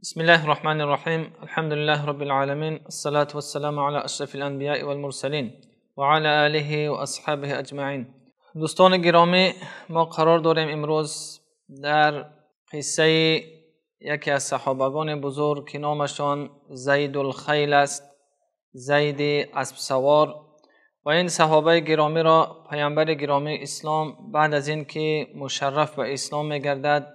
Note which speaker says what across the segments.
Speaker 1: بسم الله الرحمن الرحیم. الحمد لله رب العالمین، الصلاة والسلام علی اشرف الانبیاء والمرسلین و علی آله و اصحابه اجمعین. دوستان گرامی، ما قرار داریم امروز در قصه یکی از صحابگان بزرگ که نامشان زید الخیل است، زید اسب سوار. و این صحابه گرامی را پیامبر گرامی اسلام بعد از این که مشرف به اسلام می‌گردد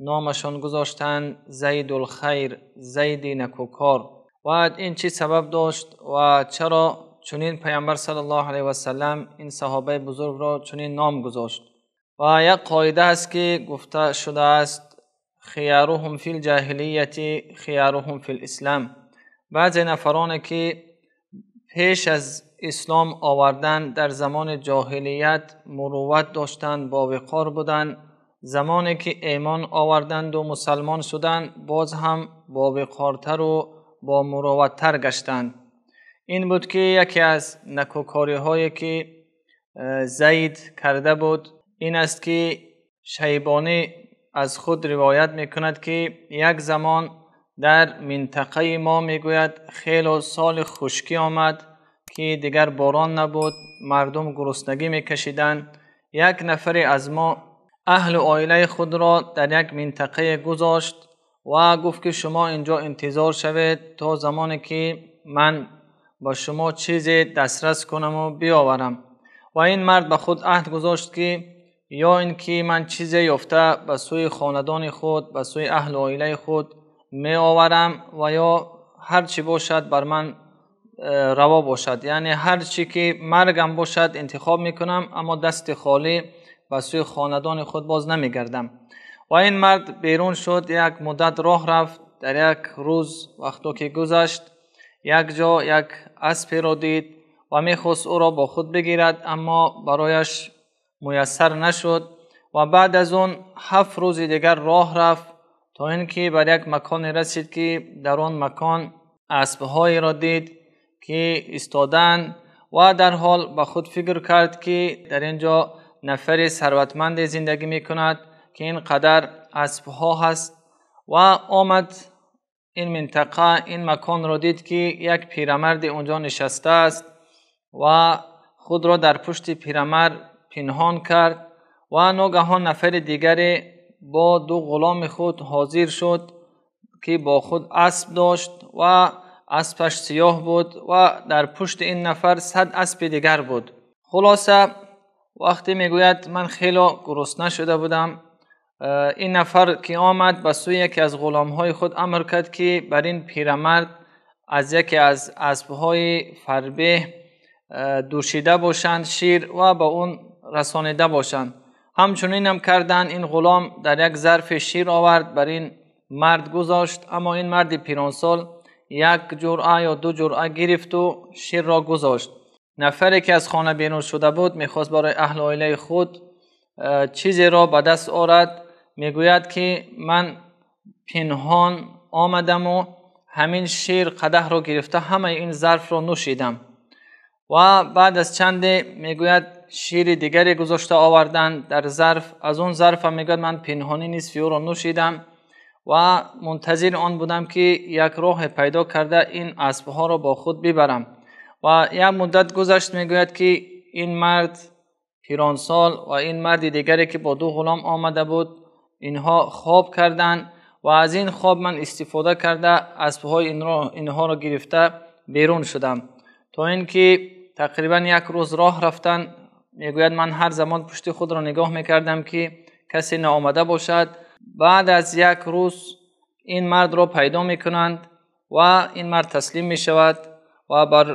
Speaker 1: نامشان گذاشتند زید الخیر، زید نکوکار. و این چی سبب داشت و چرا چنین پیامبر صلی الله علیه و سلم این صحابه بزرگ را چنین نام گذاشت؟ و یک قاعده است که گفته شده است خیارهم فی الجاهلیت خیارهم فی الاسلام. بعضی نفرانی که پیش از اسلام آوردن در زمان جاهلیت مروت داشتند، با وقار بودند، زمانی که ایمان آوردند و مسلمان شدند باز هم با وقارتر و با مروتتر گشتند. این بود که یکی از نکوکاری هایی که زید کرده بود این است که شیبانی از خود روایت میکند که یک زمان در منطقه ما میگوید خیلی سال خشکی آمد که دیگر باران نبود، مردم گرسنگی میکشیدند. یک نفری از ما اهل و عائله خود را در یک منطقه گذاشت و گفت که شما اینجا انتظار شوید تا زمانی که من با شما چیزی دسترس کنم و بیاورم. و این مرد به خود عهد گذاشت که یا اینکه من چیزی یافته به سوی خاندان خود، به سوی اهل و عائله خود می آورم و یا هر چی باشد بر من روا باشد، یعنی هر چی که مرگم باشد انتخاب میکنم اما دست خالی به سوی خاندان خود باز نمیگردم. و این مرد بیرون شد، یک مدت راه رفت. در یک روز وقتی که گذشت یک جا یک اسبی را دید و میخواست او را با خود بگیرد اما برایش میسر نشد. و بعد از اون 7 روز دیگر راه رفت تا اینکه بر یک مکان رسید که در آن مکان اسب‌هایی را دید که ایستادند و در حال به خود فکر کرد که در اینجا نفری ثروتمند زندگی میکند که این قدر اسب‌ها هست و آمد این منطقه، این مکان را دید که یک پیرمرد اونجا نشسته است و خود را در پشت پیرمرد پنهان کرد و ناگهان نفر دیگری با 2 غلام خود حاضر شد که با خود اسب داشت و اسبش سیاه بود و در پشت این نفر 100 اسب دیگر بود. خلاصه وقتی میگوید من خیلی گرسنه شده بودم، این نفر که آمد به سوی یکی از غلامهای خود امر کرد که بر این پیرمرد از یکی از اسبهای فربه دوشیده باشند شیر و با اون رسانیده باشند. همچنین هم کردن. این غلام در یک ظرف شیر آورد بر این مرد گذاشت اما این مرد پیرانسال 1 جرعه یا 2 جرعه گرفت و شیر را گذاشت. نفری که از خانه بیرون شده بود میخواست برای اهل و عائله خود چیزی را به دست آورد. میگوید که من پنهان آمدم و همین شیر قدح را گرفته همه این ظرف را نوشیدم. و بعد از چند میگوید شیر دیگری گذاشته آوردن در ظرف. از اون ظرف میگوید من پنهانی نصفی او را نوشیدم و منتظر آن بودم که یک راه پیدا کرده این اسبها را با خود ببرم. و یک مدت گذشت. میگوید که این مرد پیرانسال و این مرد دیگری که با 2 غلام آمده بود اینها خواب کردند و از این خواب من استفاده کرده اسبهای اینها را گرفته بیرون شدم تا اینکه تقریبا 1 روز راه رفتن. میگوید من هر زمان پشت خود را نگاه میکردم که کسی نآمده باشد. بعد از 1 روز این مرد را پیدا میکنند و این مرد تسلیم میشود و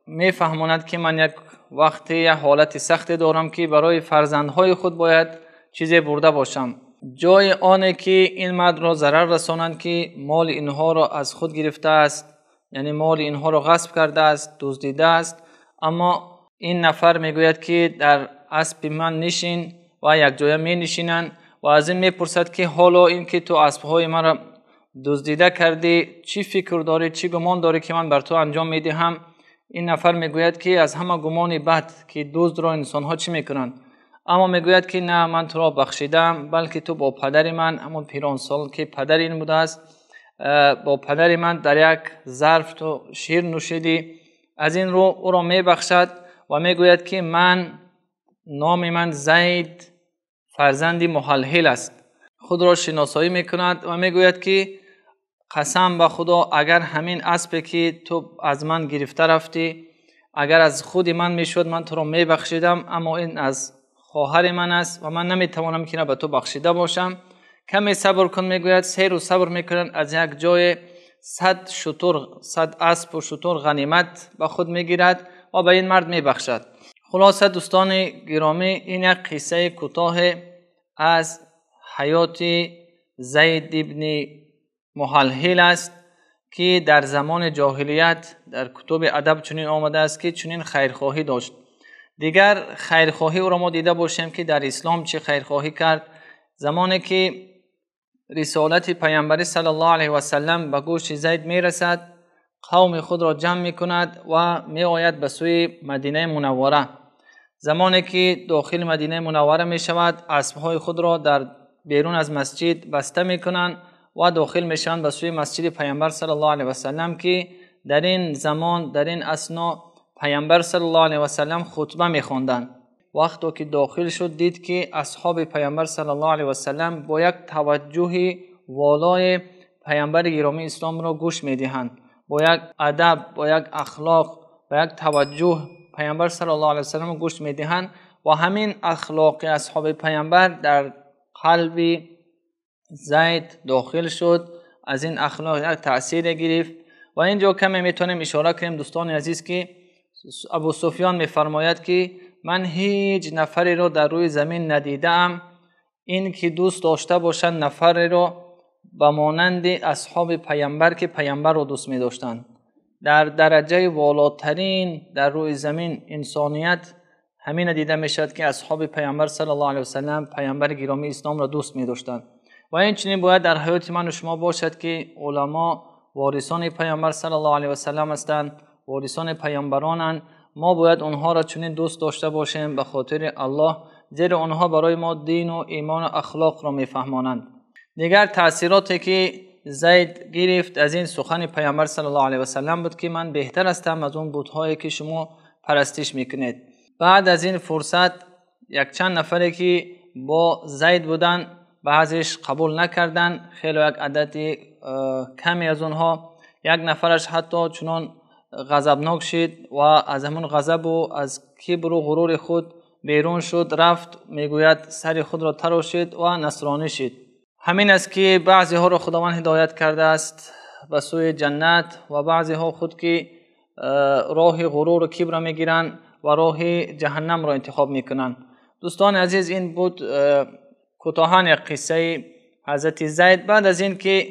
Speaker 1: میفهماند که من یک وقتی یک حالت سختی دارم که برای فرزندهای خود باید چیزی برده باشم. جای آنه که این مرد را ضرر رسانند که مال اینها را از خود گرفته است، یعنی مال اینها را غصب کرده است، دزدیده است. اما این نفر میگوید که در اسب من نشین و یک جای می نشینند و از این میپرسد که حالا این که تو اسبهای من را دزدیده کردی چی فکر داری، چی گمان داری که من بر تو انجام میدهم؟ این نفر میگوید که از همه گمان بد که دزد را انسانها چی میکنند، اما میگوید که نه، من تو را بخشیدم، بلکه تو با پدر من همون پیرانسال که پدر این بوده است با پدر من در یک ظرف تو شیر نوشیدی. از این رو او را میبخشد و میگوید که نام من زید فرزند محلحل است. خود را شناسایی میکند و میگوید که قسم به خدا اگر همین اسبی که تو از من گرفته رفتی اگر از خود من میشد من تو را میبخشیدم، اما این از خواهر من است و من نمیتوانم که به تو بخشیده باشم. کمی صبر کن. میگوید 3 روز صبر میکنند. از یک جای 100 اسب و شتر غنیمت به خود میگیرد و به این مرد میبخشد. خلاصه دوستان گرامی، این یک قصه کوتاه از حیات زید ابن محلحل است که در زمان جاهلیت در کتب ادب چنین آمده است که چنین خیرخواهی داشت. دیگر خیرخواهی او را ما دیده باشیم که در اسلام چه خیرخواهی کرد. زمانی که رسالت پیامبری صلی الله علیه و سلم به گوش زید میرسد، قوم خود را جمع میکند و می آید به سوی مدینه منوره. زمانی که داخل مدینه منوره می شود، اسبهای خود را در بیرون از مسجد بسته میکنند و داخل میشوند به سوی مسجد پیامبر صلی الله علیه و سلم که در این زمان در این اثنا پیامبر صلی الله علیه و سلم خطبه میخواندند. وقتی که داخل شد دید که اصحاب پیامبر صلی الله علیه و سلم با یک توجه والای پیامبر گرامی اسلام را گوش میدهند، با یک ادب، با یک اخلاق، با یک توجه پیامبر صلی الله علیه و سلم گوش میدهند و همین اخلاق اصحاب پیامبر در قلب زید داخل شد. از این اخلاق یک تأثیر گرفت و اینجا کمی میتونیم اشاره کنیم دوستان عزیز که ابو سفیان میفرماید که من هیچ نفری رو در روی زمین ندیدم این که دوست داشته باشند نفری رو به مانند اصحاب پیامبر که پیامبر رو دوست می داشتند. در درجه والاترین در روی زمین انسانیت همین دیده می شد که اصحاب پیامبر صلی الله علیه و سلم پیامبر گرامی اسلام را دوست می داشتند. و این چنین باید در حیات من و شما باشد که علما وارثان پیامبر صلی الله علیه و سلم هستند، وارثان پیامبرانند. ما باید اونها را چنین دوست داشته باشیم به خاطر الله، زیرا اونها برای ما دین و ایمان و اخلاق را میفهمانند. دیگر تأثیراتی که زید گرفت از این سخن پیامبر صلی الله علیه و سلم بود که من بهتر هستم از اون بت‌هایی که شما پرستش میکنید. بعد از این فرصت یک چند نفری که با زید بودن بعضیش قبول نکردن، خیلی یک عدد کمی از اونها، یک نفرش حتی چنان غضبناک شد و از همون غضب و از کبر و غرور خود بیرون شد، رفت میگوید سر خود را تراشید و نصرانی شد. همین است که بعضی ها را خداوند هدایت کرده است به سوی جنت و بعضی ها خود که راه غرور و کبر میگیرند و راه جهنم را انتخاب میکنند. دوستان عزیز، این بود کوتاهن یک قصه حضرت زید. بعد از این که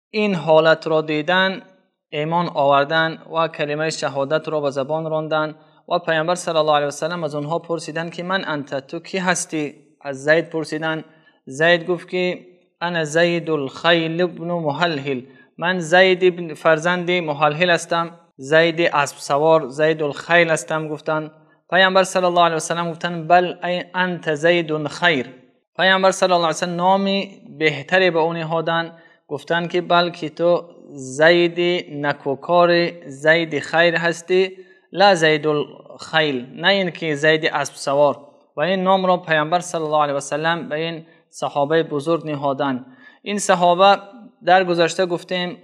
Speaker 1: این حالت را دیدن، ایمان آوردن و کلمه شهادت را به زبان راندن و پیامبر صلی الله علیه و سلم از اونها پرسیدن که من انت، تو کی هستی؟ از زید پرسیدن. زید گفت که انا زید الخیل ابن محلحل، من زید فرزند محلحل هستم، زید اسب سوار، زید الخیل هستم. گفتن پیامبر صلی الله علیه و سلم گفتن بل انت زید خیر. پیامبر صلی الله علیه و سلم نامی بهتری به اون نهادن، گفتن که بلکه تو زید نکوکار، زید خیر هستی، لا زید الخیل، نه این که زید اسب سوار. و این نام را پیامبر صلی الله علیه و سلم به این صحابه بزرگ نهادن. این صحابه در گذشته گفتیم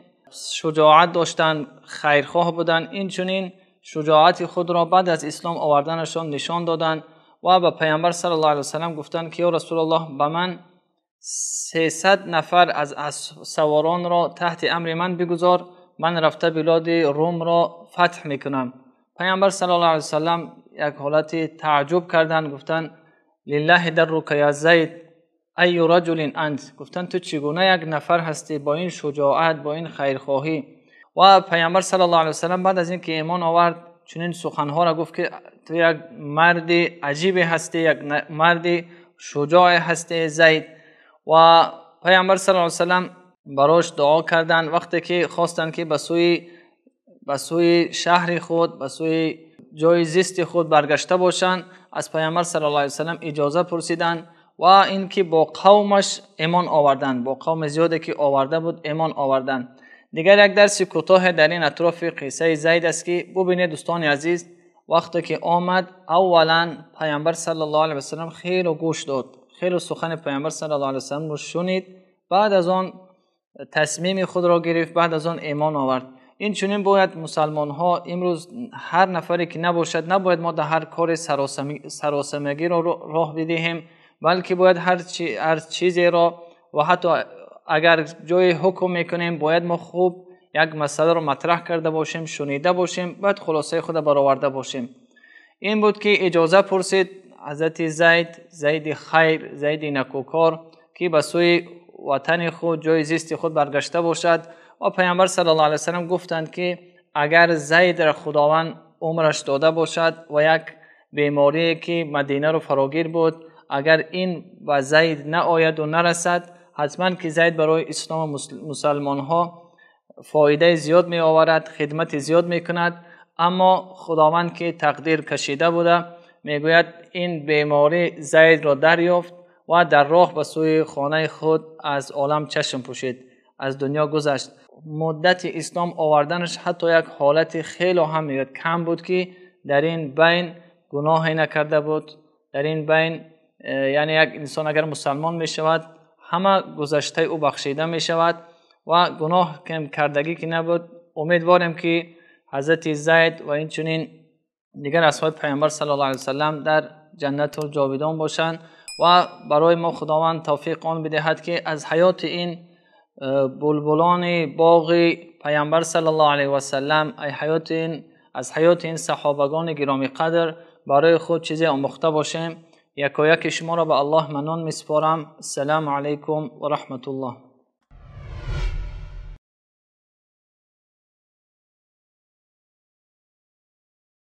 Speaker 1: شجاعت داشتن، خیرخواه بودن. این چنین شجاعت خود را بعد از اسلام آوردنشان نشان دادن و به پیامبر صلی الله علیه و سلم گفتن که یا رسول الله به من 300 نفر از سواران را تحت امر من بگذار، من رفته بلاد روم را فتح میکنم. پیامبر صلی الله علیه و سلم یک حالت تعجب کردند، گفتن لله درک یا زید ای رجل انت، گفتن تو چگونه یک نفر هستی با این شجاعت، با این خیرخواهی؟ و پیامبر صلی الله علیه و سلم بعد از اینکه ایمان آورد چنین سخنها را گفت که تو یک مرد عجیب هستی، یک مرد شجاع هستی زید. و پیامبر صلی الله علیه و سلم براش دعا کردند. وقتی که خواستند که به سوی شهر خود، به سوی جای زیست خود برگشته باشند، از پیامبر صلی الله علیه و سلم اجازه پرسیدند و اینکه با قومش ایمان آوردن، با قوم زیادی که آورده بود ایمان آوردن. دیگر یک درس کوتاه در این اطراف قصه زید است که ببینید دوستان عزیز، وقتی که آمد اولا پیامبر صلی الله علیه و سلم خیلی گوش داد، خیلی سخن پیامبر صلی الله علیه و سلم رو شنید، بعد از آن تصمیم خود را گرفت، بعد از آن ایمان آورد. این چنین باید مسلمان ها امروز هر نفری که نباید ما در هر کار سراسیمگی را راه بدهیم، بلکه باید هر چیزی را و حتی اگر جای حکم میکنیم باید ما خوب یک مسئله را مطرح کرده باشیم، شنیده باشیم، بعد خلاصه خود برآورده باشیم. این بود که اجازه پرسید حضرت زید خیر، زید نکوکار که به سوی وطن خود، جای زیست خود برگشته باشد. و پیامبر صلی الله علیه و سلم گفتند که اگر زید را خداوند عمرش داده باشد و یک بیماری که مدینه رو فراگیر بود، اگر این به زید نآید و نرسد، حتما که زید برای اسلام مسلمان ها فایده زیاد می آورد، خدمت زیاد می کند. اما خداوند که تقدیر کشیده بوده، می گوید این بیماری زید را دریافت و در راه به سوی خانه خود از عالم چشم پوشید، از دنیا گذشت. مدت اسلام آوردنش حتی یک حالت خیلی هم کم بود که در این بین گناهی نکرده بود. در این بین یعنی یک انسان اگر مسلمان می شود همه گذشته او بخشیده می شود و گناه کم کردگی که نبود. امیدوارم که حضرت زید و این چنین دیگر اصحاب پیامبر صلی الله علیه و سلم در جنت الجاودان باشند و برای ما خداوند توفیق آن بدهد که از حیات این بلبلان باغ پیامبر صلی الله علیه و سلم، از حیات این صحابگان گرامی قدر برای خود چیزی آموخته باشیم. یکایک شما را به الله منان میسپارم. السلام علیکم و رحمت الله.